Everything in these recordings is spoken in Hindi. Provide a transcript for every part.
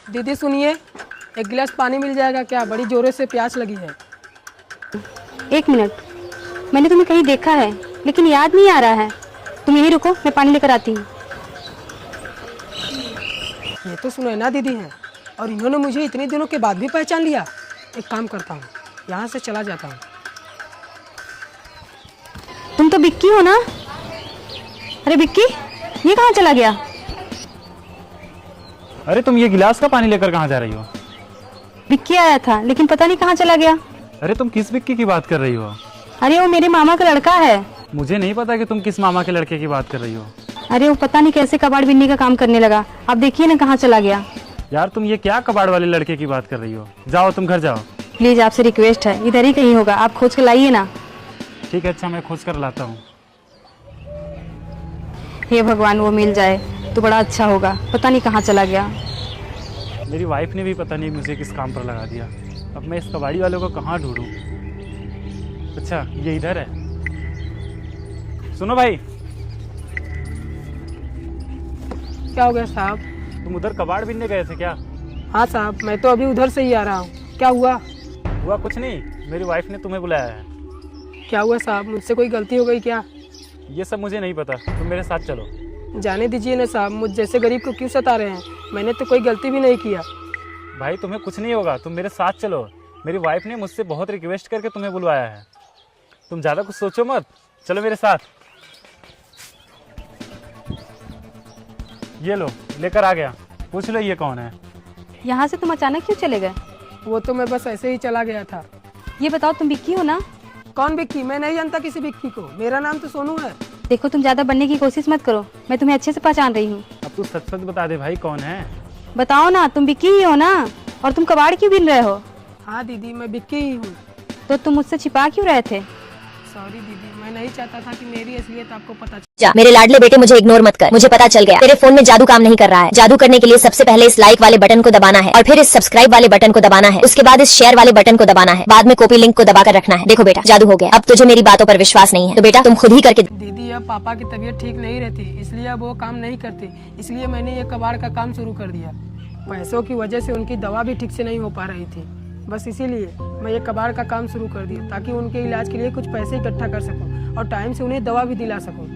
दीदी सुनिए, एक गिलास पानी मिल जाएगा क्या? बड़ी जोरों से प्यास लगी है। एक मिनट, मैंने तुम्हें कहीं देखा है लेकिन याद नहीं आ रहा है। तुम यहीं रुको, मैं पानी लेकर आती हूँ। ये तो सुनैना दीदी हैं और इन्होंने मुझे इतने दिनों के बाद भी पहचान लिया। एक काम करता हूँ, यहाँ से चला जाता हूँ। तुम तो बिक्की हो ना? अरे बिक्की, ये कहाँ चला गया? अरे तुम ये गिलास का पानी लेकर कहाँ जा रही हो? बिक्की आया था लेकिन पता नहीं कहाँ चला गया। अरे तुम किस बिक्की की बात कर रही हो? अरे वो मेरे मामा का लड़का है। मुझे नहीं पता कि तुम किस मामा के लड़के की बात कर रही हो। अरे वो पता नहीं कैसे कबाड़ बिन्नी का काम करने लगा। अब देखिए ना कहाँ चला गया। यार तुम ये क्या कबाड़ वाले लड़के की बात कर रही हो? जाओ तुम घर जाओ। प्लीज आपसे रिक्वेस्ट है, इधर ही कहीं होगा, आप खोज के लाइए ना। ठीक है, अच्छा मैं खोज कर लाता हूँ। हे भगवान, वो मिल जाए तो बड़ा अच्छा होगा। पता नहीं कहाँ चला गया। मेरी वाइफ ने भी पता नहीं मुझे किस काम पर लगा दिया। अब मैं इस कबाड़ी वाले को कहाँ ढूंढूं? अच्छा ये इधर है। सुनो भाई, क्या हो गया साहब? तुम उधर कबाड़ बिनने गए थे क्या? हाँ साहब, मैं तो अभी उधर से ही आ रहा हूँ। क्या हुआ? हुआ कुछ नहीं, मेरी वाइफ ने तुम्हें बुलाया है। क्या हुआ साहब, मुझसे कोई गलती हो गई क्या? ये सब मुझे नहीं पता, तुम मेरे साथ चलो। जाने दीजिए ना साहब, मुझ जैसे गरीब को क्यों सता रहे हैं? मैंने तो कोई गलती भी नहीं किया। भाई तुम्हें कुछ नहीं होगा, तुम मेरे साथ चलो। मेरी वाइफ ने मुझसे बहुत रिक्वेस्ट करके तुम्हें बुलवाया है। तुम ज़्यादा कुछ सोचो मत, चलो मेरे साथ। ये लो, लेकर आ गया। पूछ लो ये कौन है। यहाँ से तुम अचानक क्यों चले गए? वो तो मैं बस ऐसे ही चला गया था। ये बताओ, तुम बिक्की हो ना? कौन बिक्की? मैं नहीं जानता किसी बिक्की को। मेरा नाम तो सोनू है। देखो, तुम ज्यादा बनने की कोशिश मत करो, मैं तुम्हें अच्छे से पहचान रही हूँ। अब तू सच सच बता दे भाई, कौन है? बताओ ना, तुम बिक्की ही हो ना? और तुम कबाड़ क्यों बिन रहे हो? हाँ दीदी, मैं बिक्की ही हूँ। तो तुम मुझसे छिपा क्यों रहे थे? सॉरी दीदी, मैं नहीं चाहता था कि मेरी असलियत आपको पता जा, मेरे लाडले बेटे मुझे इग्नोर मत कर। मुझे पता चल गया तेरे फोन में जादू काम नहीं कर रहा है। जादू करने के लिए सबसे पहले इस लाइक वाले बटन को दबाना है और फिर इस सब्सक्राइब वाले बटन को दबाना है। उसके बाद इस शेयर वाले बटन को दबाना है। बाद में कॉपी लिंक को दबाकर रखना है। देखो बेटा, जादू हो गया। अब तुझे मेरी बातों पर विश्वास नहीं है तो बेटा तुम खुद ही करके। दीदी, अब पापा की तबीयत ठीक नहीं रहती, इसलिए अब वो काम नहीं करते। इसलिए मैंने ये कबाड़ का काम शुरू कर दिया। पैसों की वजह से उनकी दवा भी ठीक से नहीं हो पा रही थी। बस इसीलिए मैं ये कबाड़ का काम शुरू कर दिया, ताकि उनके इलाज के लिए कुछ पैसे इकट्ठा कर सकूं और टाइम से उन्हें दवा भी दिला सकूं।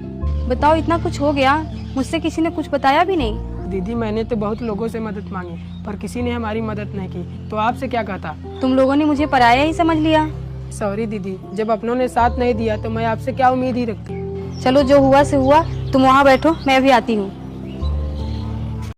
बताओ, इतना कुछ हो गया, मुझसे किसी ने कुछ बताया भी नहीं? दीदी, मैंने तो बहुत लोगों से मदद मांगी पर किसी ने हमारी मदद नहीं की, तो आपसे क्या कहता? तुम लोगों ने मुझे पराया ही समझ लिया। सॉरी दीदी, जब अपनों ने साथ नहीं दिया तो मैं आपसे क्या उम्मीद ही रखती। चलो, जो हुआ से हुआ, तुम वहाँ बैठो, मैं अभी आती हूँ।